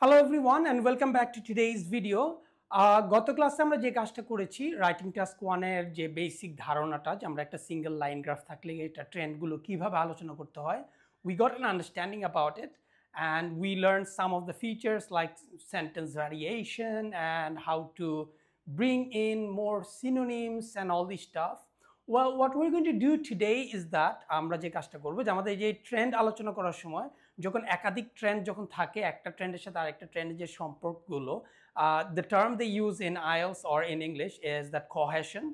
Hello everyone and welcome back to today's video. গত ক্লাসে আমরা যে কাজটা করেছি রাইটিং টাস্ক 1 এর যে বেসিক ধারণাটা যে আমরা একটা সিঙ্গেল লাইন গ্রাফ থাকলে এটা ট্রেন্ডগুলো কিভাবে আলোচনা করতে হয়, we got an understanding about it and we learned some of the features like sentence variation and how to bring in more synonyms and all this stuff. Well, what we're going to do today is that আমরা যে কাজটা করব যে আমাদের যে trend আলোচনা করার সময় যখন একাধিক ট্রেন্ড যখন থাকে একটা ট্রেন্ডের সাথে আরেকটা ট্রেন্ডের যে সম্পর্কগুলো the term they use in IELTS or in English is that cohesion.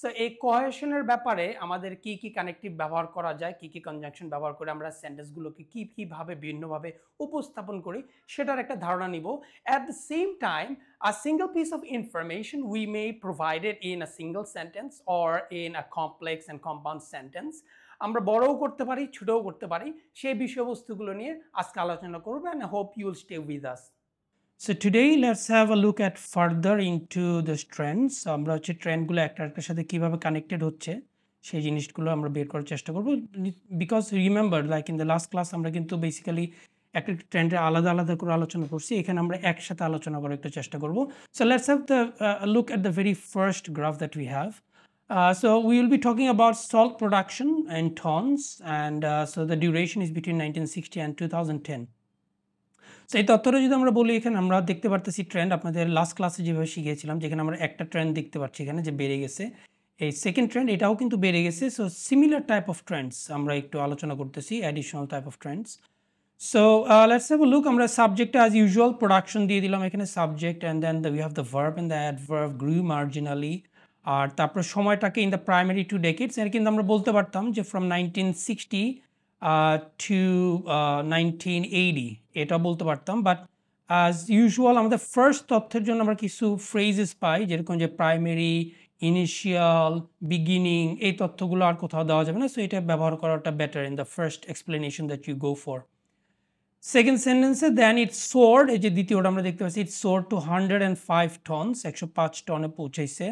So এই কোহেশনের ব্যাপারে আমাদের কি কি কানেক্টিভ ব্যবহার করা যায়, কি কি কনজাংশন ব্যবহার করে আমরা সেন্টেন্সগুলোকে কিভাবে ভিন্নভাবে উপস্থাপন করি সেটার একটা ধারণা নিব। At the same time a single piece of information we may provide it in a single sentence or in a complex and compound sentence. আমরা বড়ও করতে পারি, ছোটও করতে পারি, সেই বিষয়বস্তুগুলো নিয়ে আজকে আলোচনা করব and I hope you will stay with us. So today let's have a look at further into the trends. আমরা হচ্ছে ট্রেন্ডগুলো একটার সাথে কিভাবে কানেক্টেড হচ্ছে সেই জিনিসগুলো আমরা বের করার চেষ্টা করব। Because remember like in the last class আমরা কিন্তু বেসিক্যালি একটা ট্রেন্ডে আলাদা আলাদা করে আলোচনা করছি, এখানে আমরা একসাথে আলোচনা করার একটা চেষ্টা করব। So let's have the look at the very first graph that we have. So we will be talking about salt production in tons and so the duration is between 1960 and 2010. So এই তথ্যটা যদি আমরা বলি, এখানে আমরা দেখতে পারতেছি trend আপনাদের লাস্ট ক্লাসে যেভাবে শিখিয়েছিলাম, যেখানে আমরা একটা ট্রেন্ড দেখতে পাচ্ছি এখানে যে বেড়ে গেছে। এই সেকেন্ড ট্রেন্ড এটাও কিন্তু বেড়ে গেছে। So similar type of trends আমরা একটু আলোচনা করতেছি, additional type of trends. So let's have a look. আমরা সাবজেক্টে অ্যাজ ইউজুয়াল প্রোডাকশন দিয়ে দিলাম এখানে subject and then we have the verb and the adverb grew marginally. আর তারপর সময়টাকে ইন দ্য প্রাইমারি 2 decades এর কিন্তু আমরা বলতে পারতাম যে ফ্রম 1960 to 1980 এটা বলতে পারতাম। বাট অ্যাজ ইউজুয়াল আমাদের ফার্স্ট তথ্যের জন্য আমরা কিছু ফ্রেজেস পাই, যেরকম যে প্রাইমারি, ইনিশিয়াল, বিগিনিং, এই তথ্যগুলো আর কোথাও দেওয়া যাবে না। সো এটা ব্যবহার করাটা better in the first explanation that you go for. Second সেন্টেন্সে দেন ইটস সোর্ড, এই যে দ্বিতীয়টা আমরা দেখতে পাচ্ছি, ইটস সোর্ড টু 105 টনস, 105 টনে পৌঁছাইছে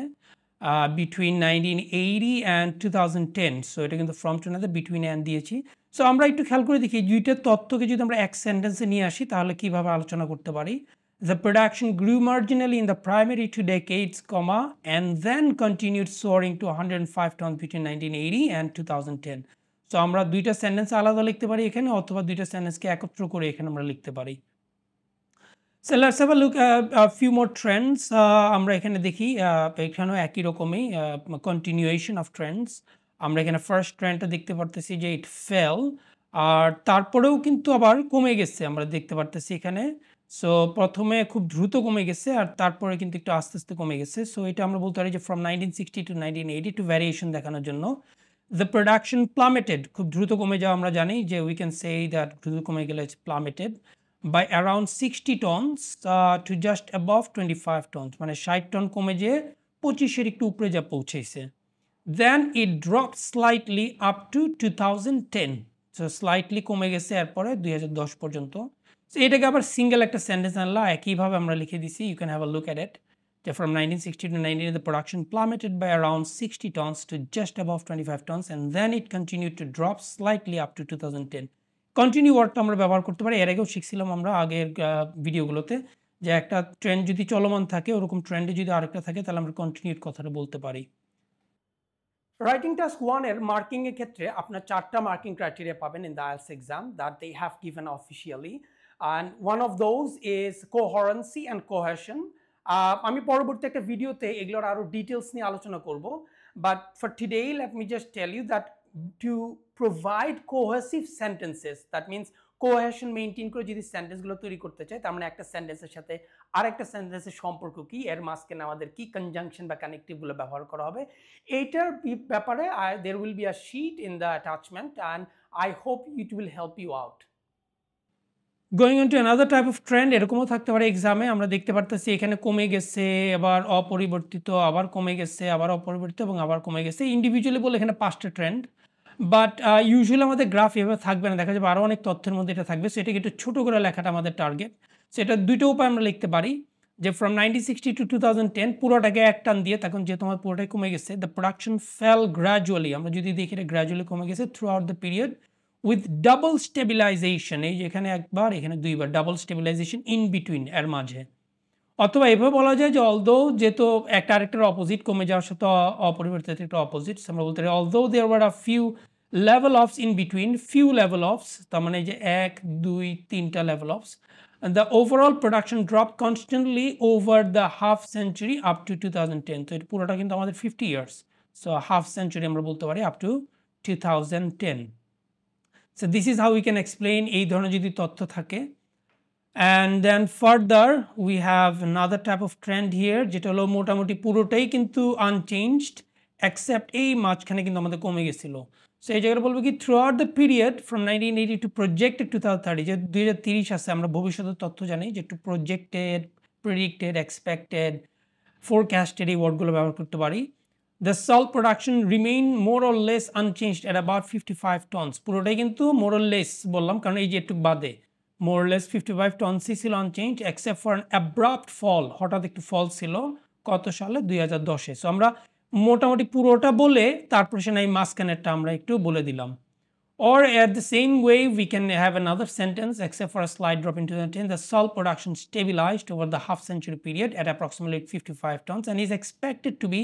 বিটুইন 1980 অ্যান্ড 2010। সো এটা কিন্তু ফ্রম টু না বিটুইন অ্যান্ড দিয়েছি। সো আমরা একটু খেয়াল করে দেখি দুইটার তথ্যকে যদি আমরা এক সেন্টেন্সে নিয়ে আসি তাহলে কীভাবে আলোচনা করতে পারি। The production grew marginally in the primary 2 decades, comma, and then continued soaring to 105 tons between 1980 and 2010. So আমরা দুইটা সেন্টেন্স আলাদা লিখতে পারি এখানে, অথবা দুইটা সেন্টেন্সকে একত্র করে এখানে আমরা লিখতে পারি। So let's have a look at a few more trends. আমরা এখানে দেখি এখানেও একই রকমই কন্টিনিউয়েশন অফ ট্রেন্ডস। আমরা এখানে ফার্স্ট ট্রেন্ডটা দেখতে পারতেছি যে ইট ফেল, আর তারপরেও কিন্তু আবার কমে গেছে আমরা দেখতে পারতেছি এখানে। সো প্রথমে খুব দ্রুত কমে গেছে আর তারপরে কিন্তু একটু আস্তে আস্তে কমে গেছে। সো এটা আমরা বলতে পারি যে ফ্রম 1960 to 1980 একটু ভ্যারিয়েশন দেখানোর জন্য। দ্য প্রোডাকশন প্লামেটেড, খুব দ্রুত কমে যাওয়া আমরা জানি যে উই ক্যান সে দ্যাট দ্রুত কমে গেলে it's প্লামেটেড by around 60 tons to just above 25 tons, মানে 60 টন কমে যে 25-এর একটু উপরে যা পৌঁছেছে। Then it dropped slightly up to 2010, so slightly কমে গেছে এরপরে 2010 পর্যন্ত। সো এটাকে আবার সিঙ্গেল একটা সেন্টেন্স আনলা, একইভাবে আমরা লিখে দিছি, you can have a look at it, যে from 1960 to 1980 the production plummeted by around 60 tons to just above 25 tons and then it continued to drop slightly up to 2010. Continue ওয়ার্ডটা আমরা ব্যবহার করতে পারি, এর আগেও শিখছিলাম আমরা আগের ভিডিওগুলোতে, যে একটা ট্রেন্ড যদি চলমান থাকে ওরকম ট্রেন্ডে যদি আরেকটা থাকে তাহলে আমরা কন্টিনিউড কথাটা বলতে পারি। রাইটিং টাস্ক 1 এর মার্কিং এর ক্ষেত্রে আপনার 4টা মার্কিং ক্রাইটেরিয়া পাবেন in the IELTS exam that they have given officially, and one of those is coherency and cohesion. আমি পরবর্তী একটা ভিডিওতে এগুলোর আরও ডিটেলস নিয়ে আলোচনা করব, but for today let me just tell you that to provide cohesive sentences, that means cohesion maintain করে যদি সেন্টেন্সগুলো তৈরি করতে চাই তার মানে একটা সেন্টেন্সের সাথে আরেকটা সেন্টেন্সের সম্পর্ক কি, এর মাঝখানে আমাদের কি কনজাংশন বা কানেক্টিভগুলো ব্যবহার করা হবে, এইটার ব্যাপারে there will be a sheet in the attachment and I hope it will help you out. Going on to another type of trend, এরকমও থাকতে পারে এক্সামে, আমরা দেখতে পারতেছি এখানে কমে গেছে, আবার অপরিবর্তিত, আবার কমে গেছে, আবার অপরিবর্তিত এবং আবার কমে গেছে। ইন্ডিভিজুয়ালি বলে এখানে 5টা ট্রেন্ড, বাট ইউজুয়ালি আমাদের গ্রাফ এভাবে থাকবে না, দেখা যাবে আরও অনেক তথ্যের মধ্যে এটা থাকবে। সো এটাকে একটু ছোটো করে লেখাটা আমাদের টার্গেট। সো এটা দুটো উপায় আমরা লিখতে পারি, যে ফ্রম 1960 to 2010 পুরোটাকে এক টান দিয়ে, তখন যেহেতু আমার পুরোটাই কমে গেছে, দ্য প্রোডাকশন ফেল গ্র্যাজুয়ালি, আমরা যদি দেখি এটা গ্র্যাজুয়ালি কমে গেছে through out the period with double stabilization, এই যে এখানে একবার এখানে দুইবার ডাবল স্টেবিলাইজেশন ইন বিটুইন এর মাঝে। অথবা এভাবে বলা যায় যে অলদো যেহেতু একটা আরেকটার অপোজিট কমে যাওয়ার সাথে অপরিবর্তিত একটা অপোজিট, আমরা বলতে পারি although there were a few level offs in between, few level offs তার মানে যে 1 2 3টা level offs, the overall production dropped constantly over the half century up to 2010. তো এটা পুরোটা কিন্তু আমাদের 50 years, so half century আমরা বলতে পারি up to 2010. So this is how we can explain এই ধরনের যদি তথ্য থাকে। And then further we have another type of trend here, যেটা হলো মোটামুটি পুরোটাই কিন্তু unchanged except এই মাঝখানে কিন্তু আমাদের কমে গেছিল। সো এই জায়গাটা বলবো কি throughout the period from 1980 to projected 2030, যে 2030 আছে আমরা ভবিষ্যতের তথ্য জানি যে একটু projected, predicted, expected, forecasted এই ওয়ার্ডগুলো ব্যবহার করতে পারি। The salt production remained more or less unchanged at about 55 tons. পুরোটাই কিন্তু more or less বললাম কারণ এই যে একটু বাদে more or less 55 tons ছিল unchanged except for an abrupt fall, হঠাৎ একটু ফল ছিল কত সালে 2010-এ। সো আমরা মোটামুটি পুরোটা বলে তারপর সে এই মাঝখানেরটা আমরা একটু বলে দিলাম। Or at the same way we can have another sentence except for a slight drop in 2010, the salt production stabilized over the half century period at approximately 55 tons and is expected to be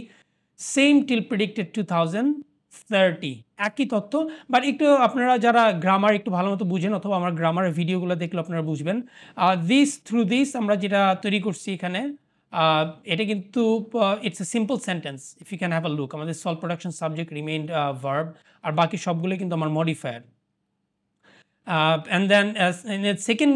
same till predicted 2030. একই তথ্য, but একটু আপনারা যারা grammar একটু ভালো মতো বুঝেন অথবা আমার গ্রামারের ভিডিওগুলো দেখলে আপনারা বুঝবেন। দিস আমরা যেটা তৈরি করছি এখানে এটা কিন্তু it's a simple sentence, if you can have a look. আমাদের salt production subject remained verb, আর বাকি সবগুলো কিন্তু আমার modifier. And then in the second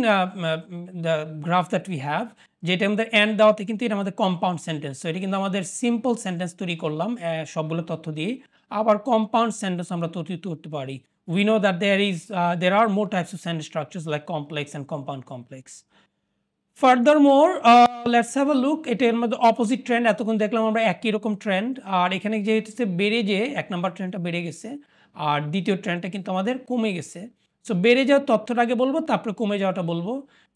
the graph that we have, যেটা আমাদের এন্ড দেওয়াতে কিন্তু এটা আমাদের কম্পাউন্ড সেন্টেন্স। সো এটা কিন্তু আমাদের সিম্পল সেন্টেন্স তৈরি করলাম সবগুলো তথ্য দিয়ে। আবার কম্পাউন্ড সেন্টেন্স আমরা তৈরি করতে পারি। We know that there are more types of sentence structures like complex and compound complex. Furthermore, let's have a look, এটার মধ্যে অপোজিট ট্রেন্ড এতক্ষণ দেখলাম আমরা একই রকম ট্রেন্ড, আর এখানে যে হচ্ছে বেড়ে যে এক নাম্বার ট্রেন্ডটা বেড়ে গেছে আর দ্বিতীয় ট্রেন্ডটা কিন্তু আমাদের কমে গেছে। সো বেড়ে যাওয়ার তথ্যটা আগে বলবো তারপরে কমে যাওয়াটা বলবো।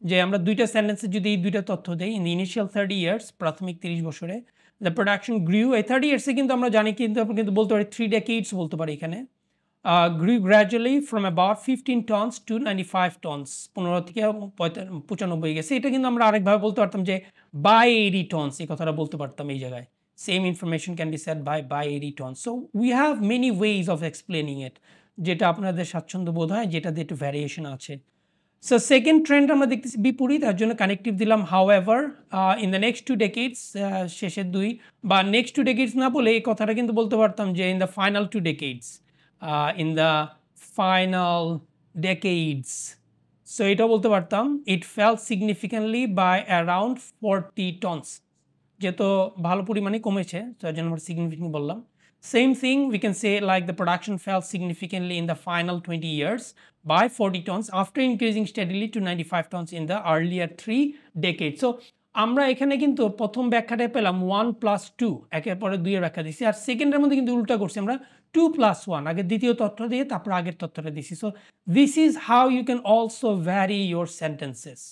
যে আমরা দুইটা সেন্টেন্সে যদি এই দুইটা তথ্য দেই, ইন দ্য ইনিশিয়াল 30 ইয়ার্স, প্রাথমিক 30 বছরে দ্য প্রোডাকশন গ্রিউ, এই 30 ইয়ার্সে কিন্তু আমরা জানি কিন্তু আমরা কিন্তু বলতে পারি 3 decades বলতে পারি এখানে, grew gradually from about 15 tons to 95 tons, 15 থেকে 95 গেছে। এটা কিন্তু আমরা আরেকভাবে বলতে পারতাম যে by 80 tons, এই কথাটা বলতে পারতাম এই জায়গায়। Same information can be said by 80 tons. So we have many ways of explaining it, যেটা আপনাদের স্বাচ্ছন্দ্য বোধ হয়, যেটা দিয়ে একটু ভ্যারিয়েশন আছে। সো সেকেন্ড ট্রেন্ড আমরা দেখতেছি বিপরীত, তার জন্য কানেক্টিভ দিলাম however in the next 2 decades, শেষের দুই বা নেক্সট 2 decades না বলে এই কথাটা কিন্তু বলতে পারতাম যে in the final 2 decades, in the final decades. So এটাও বলতে পারতাম it fell significantly by around 40 tons, যেহেতু ভালো পরিমাণে কমেছে তার জন্য আমরা সিগনিফিকেন্ট বললাম। Same thing we can say like the production fell significantly in the final 20 years by 40 tons after increasing steadily to 95 tons in the earlier 3 decades. So আমরা এখানে কিন্তু প্রথম ব্যাখ্যাটাই পেলাম 1 + 2, একের পরে 2 এর ব্যাখ্যা দিছি, আর সেকেন্ডের মধ্যে কিন্তু উল্টা করছি আমরা 2 + 1, আগে দ্বিতীয় তথ্য দিয়ে তারপর আগের তথ্যটা দিছি। So this is how you can also vary your sentences.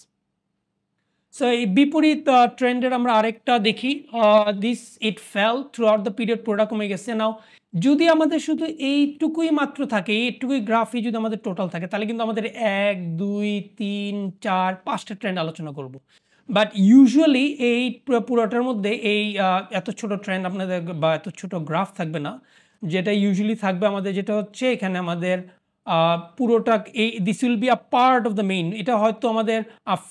So এই বিপরীত ট্রেন্ডের আমরা আরেকটা দেখি, this it fell throughout the period, পুরোটা কমে গেছে। নাও যদি আমাদের শুধু এইটুকুই মাত্র থাকে, এইটুকুই গ্রাফই যদি আমাদের টোটাল থাকে, তাহলে কিন্তু আমাদের 1 2 3 4 5টা ট্রেন্ড আলোচনা করব। বাট ইউজুয়ালি এই পুরোটার মধ্যে এই এত ছোট ট্রেন্ড আপনাদের বা এত ছোট গ্রাফ থাকবে না। যেটা ইউজুয়ালি থাকবে আমাদের যেটা হচ্ছে এখানে আমাদের পুরোটা এই this will be a part of the main, এটা হয়তো আমাদের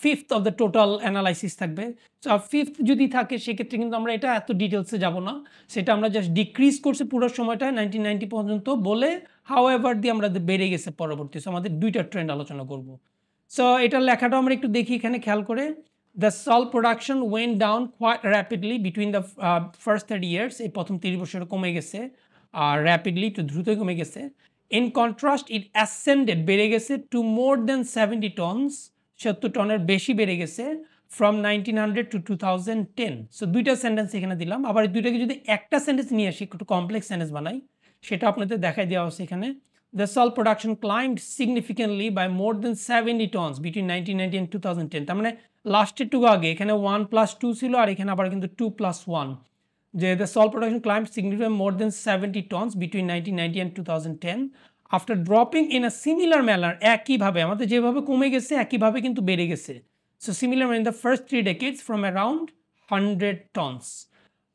5th of the total analysis থাকবে। সো 5th যদি থাকে সেক্ষেত্রে কিন্তু আমরা এটা এত ডিটেলসে যাব না, সেটা আমরা জাস্ট ডিক্রিজ করছি পুরো সময়টা 1990 পর্যন্ত বলে হাউএভার দিয়ে আমরা বেড়ে গেছে পরবর্তী। সো আমাদের দুইটা ট্রেন্ড আলোচনা করব। সো এটার লেখাটা আমরা একটু দেখি এখানে খেয়াল করে, the salt production went down quite rapidly between the first 30 years, এই প্রথম 30 বছরে কমে গেছে আর র্যাপিডলি একটু দ্রুতই কমে গেছে। In contrast, it ascended, বেড়ে গেছে to more than 70 tons, 70 টনের বেশি বেড়ে গেছে from 1900 to 2010. সো দুইটা সেন্টেন্স এখানে দিলাম, আবার দুইটাকে যদি একটা সেন্টেন্স নিয়ে আসি, একটু কমপ্লেক্স সেন্টেন্স বানাই, সেটা আপনাদের দেখাই দেওয়া হচ্ছে এখানে। The salt production climbed significantly by more than 70 tons between 1990 and 2010. তার মানে লাস্টের টুকু আগে এখানে 1 + 2 ছিল, আর এখানে আবার কিন্তু 2 + 1, যে the salt production climbed significantly more than 70 tons between 1990 and 2010 after dropping in a similar manner, একইভাবে আমাদের যেভাবে কমে গেছে একইভাবে কিন্তু বেড়ে গেছে। So similar in the first 3 decades from around 100 tons.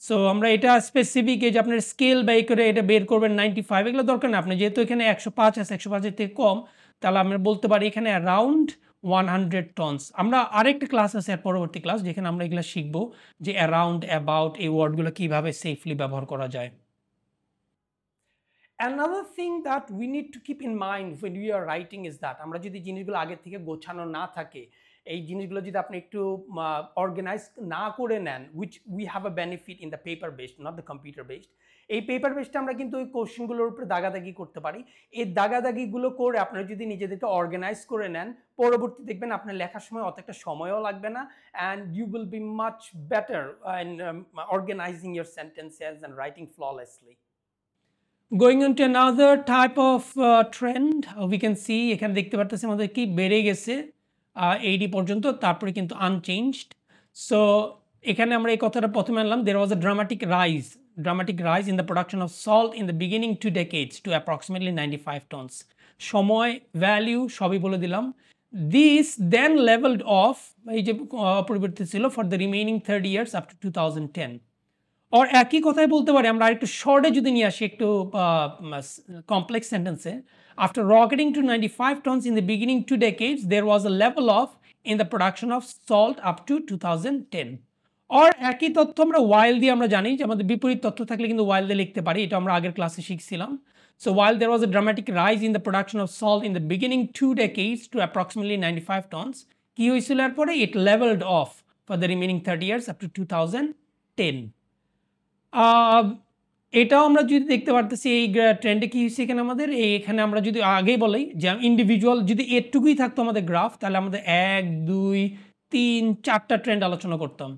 So আমরা এটা স্পেসিফিক এই যে আপনার স্কেল বাই করে এটা বের করবেন 95, এগুলো দরকার না। আপনি যেহেতু এখানে 105 আছে, 105-এর থেকে কম, তাহলে আমরা বলতে পারি এখানে অ্যারাউন্ড 100 টনস। আমরা আরেকটা ক্লাস আছে এর পরবর্তী ক্লাস, যেখানে আমরা এগুলো শিখবো যে অ্যারাউন্ড, অ্যাবাউট এই ওয়ার্ডগুলো কীভাবে সেফলি ব্যবহার করা যায়। Another thing that we need to keep in mind when we are writing is that আমরা যদি জিনিসগুলো আগে থেকে গোছানো না থাকে, এই জিনিসগুলো যদি আপনি একটু অর্গানাইজ না করে নেন, which we have a benefit in the paper based, not the computer based, এই পেপার বেসটা আমরা কিন্তু ওই কোশ্চেনগুলোর উপরে দাগাদাগি করতে পারি। এই দাগাদাগিগুলো করে আপনারা যদি নিজেদেরকে অর্গানাইজ করে নেন, পরবর্তী দেখবেন আপনার লেখার সময় অত একটা সময়ও লাগবে না, and you will be much better in organising your sentences and writing flawlessly. Going on to another type of trend, we can see এখানে দেখতে পারতেছি আমাদের কি বেড়ে গেছে 80 পর্যন্ত, তারপরে কিন্তু আনচেঞ্জড। সো এখানে আমরা এই কথাটা প্রথমে আনলাম, there was a dramatic rise in the production of salt in the beginning 2 decades to approximately 95 tons. সময়, ভ্যালু সবই বলে দিলাম। This then leveled off, এই যে অপরিবর্তিত ছিল, for the remaining 30 years up to 2010. আর একই কথাই বলতে পারি আমরা আরেকটু শর্টে যদি নিয়ে আসি, একটু কমপ্লেক্স সেন্টেন্সে, after rocketing to 95 tons in the beginning 2 decades there was a level off in the production of salt up to 2010. আর একই তথ্য আমরা ওয়াইল দিয়ে আমরা জানি যে আমাদের বিপরীত তথ্য থাকলে কিন্তু ওয়াইল দিয়ে লিখতে পারি, এটা আমরা আগের ক্লাসে শিখছিলাম। So while there was a dramatic rise in the production of salt in the beginning 2 decades to approximately 95 tons, কি হয়েছিল এরপরে? it leveled off for the remaining 30 years up to 2010. এটাও আমরা যদি দেখতে পারতেছি এই ট্রেন্ডে কী হচ্ছে এখানে আমাদের, এখানে আমরা যদি আগেই বলি যে ইন্ডিভিজুয়াল যদি এটুকুই থাকতো আমাদের গ্রাফ, তাহলে আমাদের 1, 2, 3, 4টা ট্রেন্ড আলোচনা করতাম।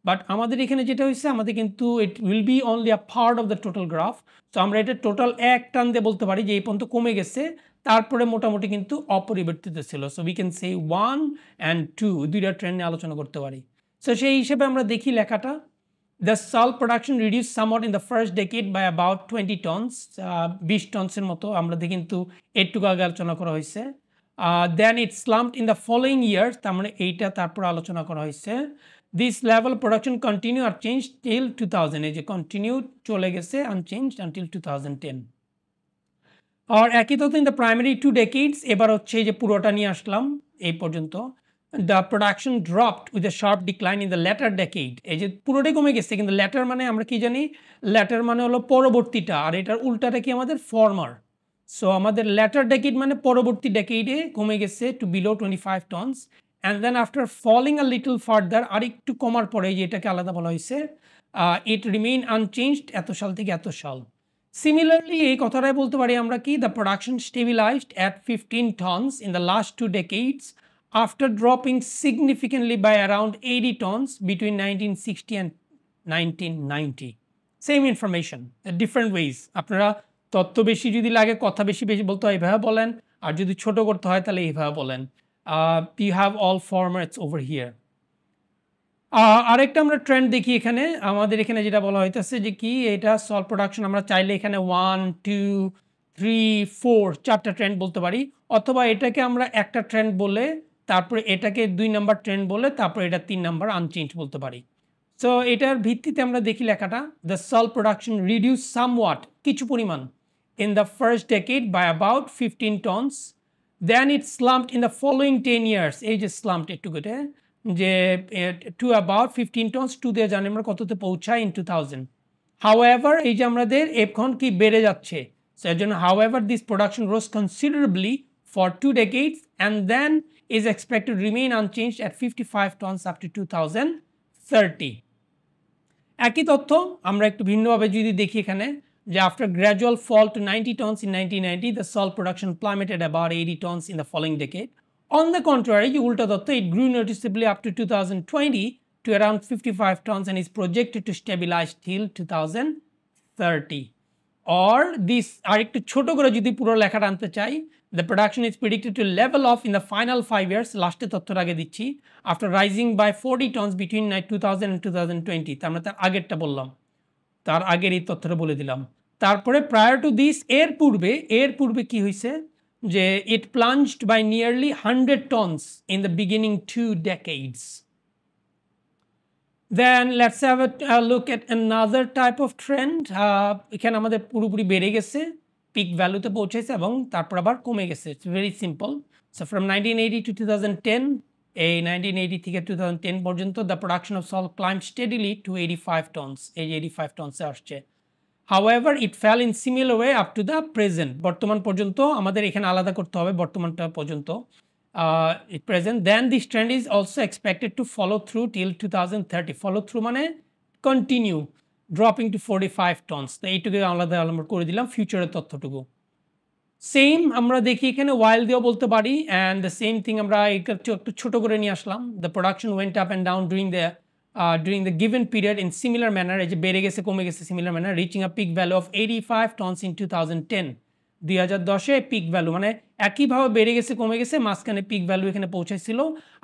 বাট আমাদের এখানে যেটা হয়েছে, আমাদের কিন্তু it will be only a part of the total graph. তো আমরা এটা টোটাল এক টান দিয়ে বলতে পারি যে এই পর্যন্ত কমে গেছে, তারপরে মোটামুটি কিন্তু অপরিবর্তিত ছিল। So we can say 1 and 2 দুইটা ট্রেন্ড নিয়ে আলোচনা করতে পারি। সো সেই হিসেবে আমরা দেখি লেখাটা, the salt production reduced somewhat in the first decade by about 20 tons, 20 টনসের মতো আমরা দেখি, কিন্তু এটুকু আগে আলোচনা করা হয়েছে। Then it slumped in the following years, তার মানে এইটা তারপর আলোচনা করা হয়েছে। This level production continued unchanged till 2000, এই যে continued চলে গেছে unchanged until 2010. আর একই তথ্য in the primary 2 decades, এবার হচ্ছে এই যে পুরোটা নিয়ে আসলাম এই পর্যন্ত। The production dropped with a sharp decline in the latter decade. এই যে পুরোটাই কমে গেছে, কিন্তু ল্যাটার মানে আমরা কি জানি, ল্যাটার মানে হলো পরবর্তীটা, আর এটার উল্টাটা কি আমাদের ফর্মার। সো আমাদের ল্যাটার ডেকেড মানে পরবর্তী ডেকেডে কমে গেছে to below 25 tons, and then after falling a little further, আর একটু কমার পরে যে এটাকে আলাদা বলা হয়েছে, ইট রিমেইন আনচেঞ্জড এত সাল থেকে এত সাল। সিমিলারলি এই কথাটাই বলতে পারি আমরা কি, the production stabilised at 15 tonnes in the last 2 decades after dropping significantly by around 80 tons between 1960 and 1990. Same information, different ways. আপনারা তথ্য বেশি যদি লাগে, কথা বেশি বেশি বলতে হয় এভাবে বলেন, আর যদি ছোট করতে হয় তাহলে এইভাবে বলেন। You have all formats over here. আরেকটা আমরা ট্রেন্ড দেখি এখানে, আমাদের এখানে যেটা বলা হইতেছে যে কি, এটা সল্ট প্রোডাকশন আমরা চাইলে এখানে 1, 2, 3, 4 4টা ট্রেন্ড বলতে পারি, অথবা এটাকে আমরা একটা ট্রেন্ড বলে তারপরে এটাকে 2 নাম্বার ট্রেন্ড বলে তারপরে এটা 3 নাম্বার আনচেঞ্জ বলতে পারি। সো এটার ভিত্তিতে আমরা দেখি লেখাটা, the salt production reduce somewhat, কিছু পরিমাণ, in the first decade by about 15 tons, then it slumped in the following 10 years, এই যে স্লাম্পড একটু কেটে যে টু অ্যাবাউট 15 টনস, টু দিয়ে জানি আমরা কততে পৌঁছায় ইন 2000। হাউএভার এই যে আমাদের এখন কি বেড়ে যাচ্ছে, সো এর জন্য however this production rose considerably for 2 decades and then is expected to remain unchanged at 55 tons up to 2030. একই তথ্য আমরা একটু ভিন্নভাবে যদি দেখি এখানে, যে after gradual fall to 90 tons in 1990, the salt production plummeted about 80 tons in the following decade. On the contrary, যে উল্টা তথ্য, it grew noticeably up to 2020 to around 55 tons and is projected to stabilize till 2030. Or this, আরেকটু ছোট করে যদি পুরো লেখাটা আনতে চাই, the production is predicted to level off in the final 5 years, লাস্টে তথ্যের আগে দিচ্ছি, after rising by 40 tons between 2000 and 2020, তার মানে তার আগেরটা বললাম, তার আগের এই তথ্যটা বলে দিলাম। তারপরে প্রায়র টু দিস এর পূর্বে কি হয়েছে যে it plunged by nearly 100 tons in the beginning 2 decades. Then let's have a look at another type of trend. এখানে আমাদের পুরোপুরি বেড়ে গেছে, পিক ভ্যালুতে পৌঁছেছে এবং তারপর আবার কমে গেছে। It's very simple. So from 1980 to 2010, এই 1980 থেকে 2010 পর্যন্ত the production of salt climb steadily to 85 tons, এই 85 টনসে আসছে। However, it fell in similar way up to the present. বর্তমান পর্যন্ত আমাদের এখানে আলাদা করতে হবে বর্তমানটা পর্যন্ত present. Then this trend is also expected to follow through till 2030. Follow through মানে continue dropping to 45 tons. তো এইটুকু আলাদা আমরা করে দিলাম ফিউচারের তথ্যটুকু। সেম আমরা দেখি এখানে ওয়াইল দিয়েও বলতে পারি অ্যান্ড দ্য সেম থিং আমরা একটু ছোটো করে নিয়ে আসলাম। The production went up and down during the given period in similar manner, এই যে বেড়ে গেছে কমে গেছে similar manner, reaching a peak value of 85 tons in 2010. 2010-এ pick value মানে একইভাবে বেড়ে গেছে কমে গেছে, মাঝখানে পিক ভ্যালু এখানে পৌঁছেছিল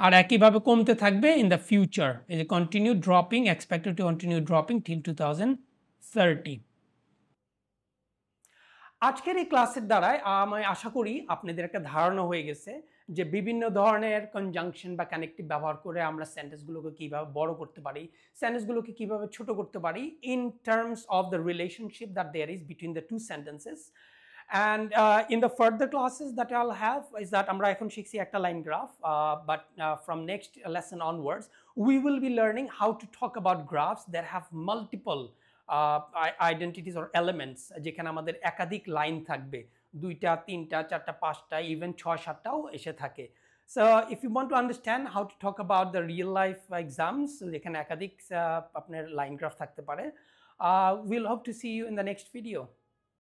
আর একইভাবে কমতে থাকবে ইন দ্য ফিউচার। এই যে continue dropping, expected to continue dropping till 2030। আজকের এই ক্লাসের দ্বারাই আমি আশা করি আপনাদের একটা ধারণা হয়ে গেছে যে বিভিন্ন ধরনের কনজাংশন বা কানেক্টিভ ব্যবহার করে আমরা সেন্টেন্সগুলোকে কীভাবে বড় করতে পারি, সেন্টেন্সগুলোকে কীভাবে ছোট করতে পারি in terms of the relationship that there is between the two sentences. And in the further classes that I'll have is that আমরা এখন শিখছি একটা line graph, but from next lesson onwards we will be learning how to talk about graphs that have multiple identities or elements, যেখানে আমাদের একাধিক line থাকবে, 2টা 3টা 4টা 5টা ইভেন 6-7টাও এসে থাকে। So if you want to understand how to talk about the real life exams, যেখানে একাধিক আপনার লাইন গ্রাফ থাকতে পারে, we'll hope to see you in the next video.